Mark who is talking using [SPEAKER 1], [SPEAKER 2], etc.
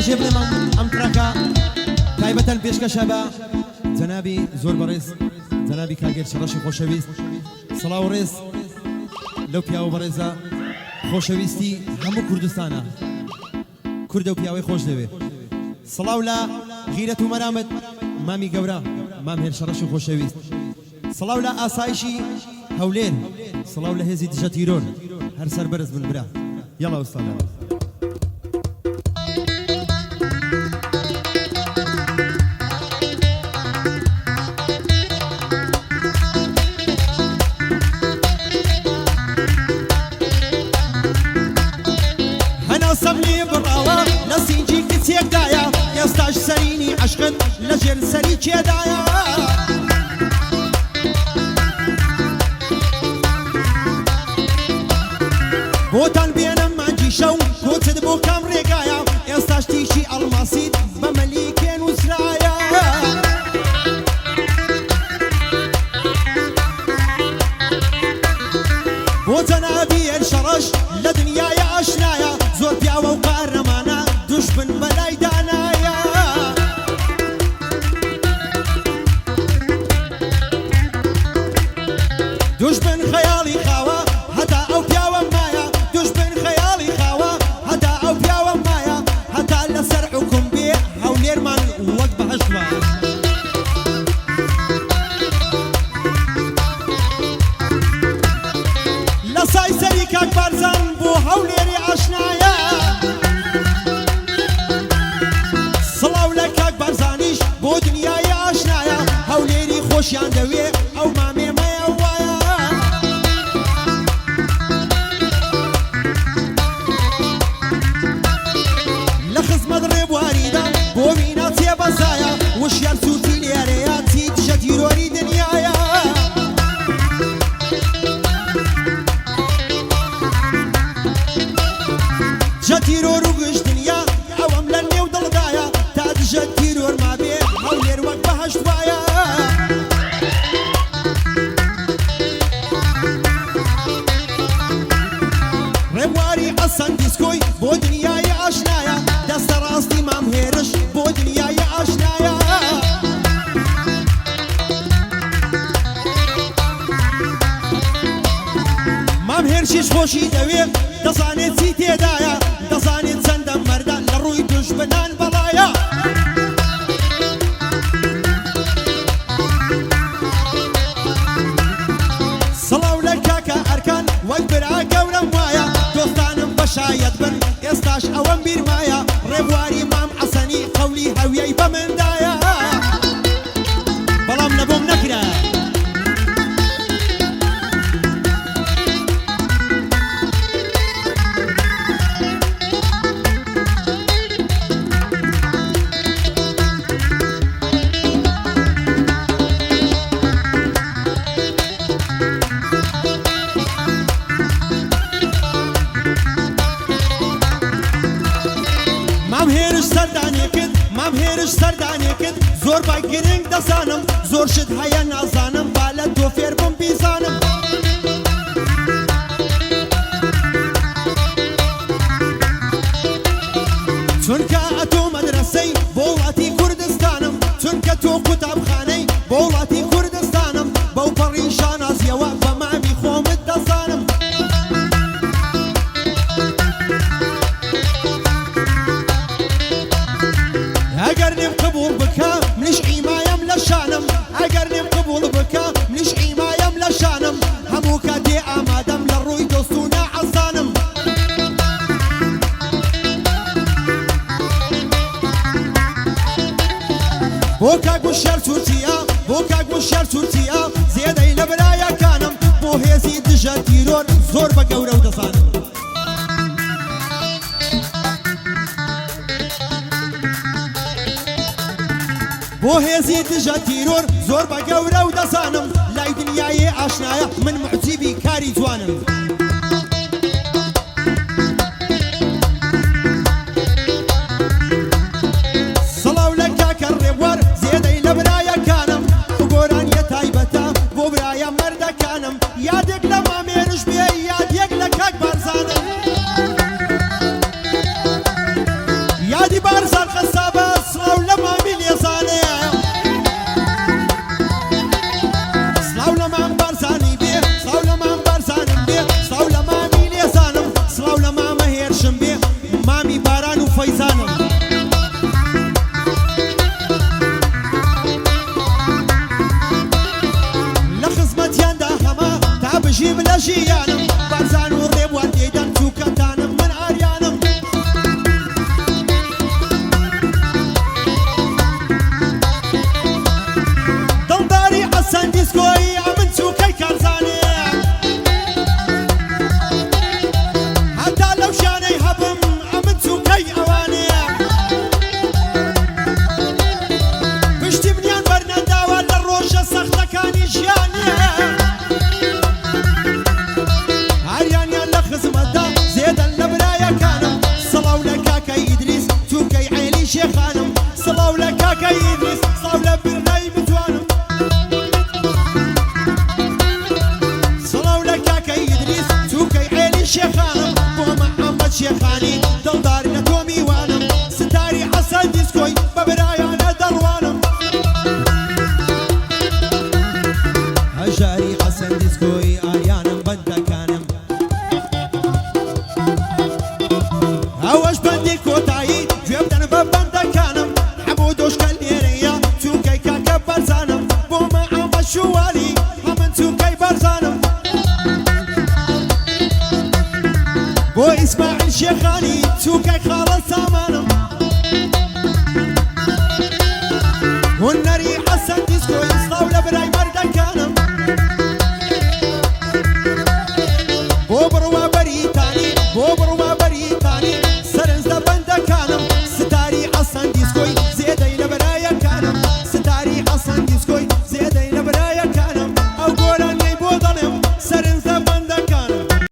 [SPEAKER 1] ئاژێ بڵێم ئەم تڕەکە تایبەتەن پێشکەشە بە جەنابی زۆر بەڕێز جەنابی کاگێر شەڕەشی خۆشەویست سڵاو ڕێز لەو پیاوە بەڕێزە خۆشەویستی هەموو کوردستانە کوردە و پیاوەی خۆش دەوێت سڵاو لە غیرەت و مەرامەت مامی گەورە مام هێر شەڕەشی خۆشەویست سڵاو لە ئاسایشی هەولێر سڵاو لە هێزی دژە تیرۆر هەر سەر بەرز بن برا یاڵا ئوستادا
[SPEAKER 2] ئێستاش سەرینی عشقت لە ژێر سەری کێدایە بۆتان بێنم مانجی شەو کۆچت بۆ کام ڕێگایە ئێستاش تیشی ئەڵماسیت بە مەلیکێن وسرایە بۆ جەنابی هێر شەڕەش لە دنیایە ئاشنایە زۆر پیاوە و قارەمانە دوژمن بەلای دانایە دوژمن خەیاڵی خاوە هەتا ئەو پیاوە مایە دوژمن خەیاڵی خاوە هەتا ئەو پیاوە مایە هەتا لەسەر حکوم بێ هەولێرمان وەک بەهەشت وایە لە سای سەری کاک بارزان بۆ هەولێری ئاشنایە سڵاو لە کاک بارزانیش بۆ دنیای ئاشنایە هەولێری خۆشیان دەوێ ئەو مامێمەیە وایە لە خزمەت ڕێبواریدا بۆ مینا چێبەزایە وشیان سووتی لێرەیە چی دژە تیرۆری دنیایە دژە تیرۆر و گشت دنیا ئەوەم لە نێو دڵدایە تا دژە تیرۆر مابێ هەولێر وەک بەهەشت وایە ڕێبواری ئەسەن دیسکۆی بۆ دنیای ئاشنایە دەستە ڕاستی مام هێرش بۆ دنیای ئاشنایە مام هێرشیش خۆشی دەوێت دەزانێت چی تێدایە دەزانێت چەندە مەردان لە ڕووی دوژمنان بەڵایە سڵاو لە کاکە ئەرکان وەک برا گەورەم وایە دۆستانم بەشایەت بن ئێستاش ئەوەم بیرمایە ڕێبواری مام حەسەنی قەولی هەویەی بە مندایە بەڵام لە بۆم نەکرا مام هێرش سەردانێکت زۆر بای گرنگ دەزانم زۆر شت هەیە نازانم با لە تۆ فێر بم بیزانم چونکە ئەتۆ مەدرسەی بۆ وڵاتی کوردستانم چونکە تۆ قوتابخانەی بۆ وڵاتی کوردستانم بەو پەڕی شانازیەوە بە مامی خۆمت دەزانم ئەگەر نێم قبول بکە منیش ئیمایم لە شانم ئەگەر نێم قبول بکە منیش ئیمایم لە شانم هەموو کاتێ ئامادەم لە ڕووی دۆست و ناعەزانم بۆ کاک وشێر چورتیە بۆ کاک وشێر چورتیە زێدەی لە برایەکانم بۆ هێزی دژە تیرۆر زۆر بە گەورە و دەزانم بۆ هێزی دژە تیرۆر زۆر بە گەورە و دەزانم لای دنیایێ ئاشنایە من معجیبی کاری جوانم سڵاو لە کاکە ڕێبوار زێدەی لە برایەکانم گۆرانیە تایبەتە بۆ برایە مەردەکانم یادێک لە مامێرش بێ یادێک لە کاک بارزانم یادی بارزان شێخانی دڵدار لە تۆ میوانم ستاری حەسەن دیسکۆی بە برایانە دەڕوانم
[SPEAKER 1] هەژاری حەسەن دیسکۆی ئایانم بەندەکانم
[SPEAKER 2] ئەوەش بەندی کۆتایی گوێ بدەن بە بەندەکانم هەموو دۆشکە لێرەیە چووکەی کاکە بەرزانم بۆ مەعامە شوالی هەمن چووکەی بەرزانم بۆ ئیسماعیل شێخانی چووکەی خاڵە سامانم هونەری حەسەن دیسکۆی سڵاو لە برای مەردەکانم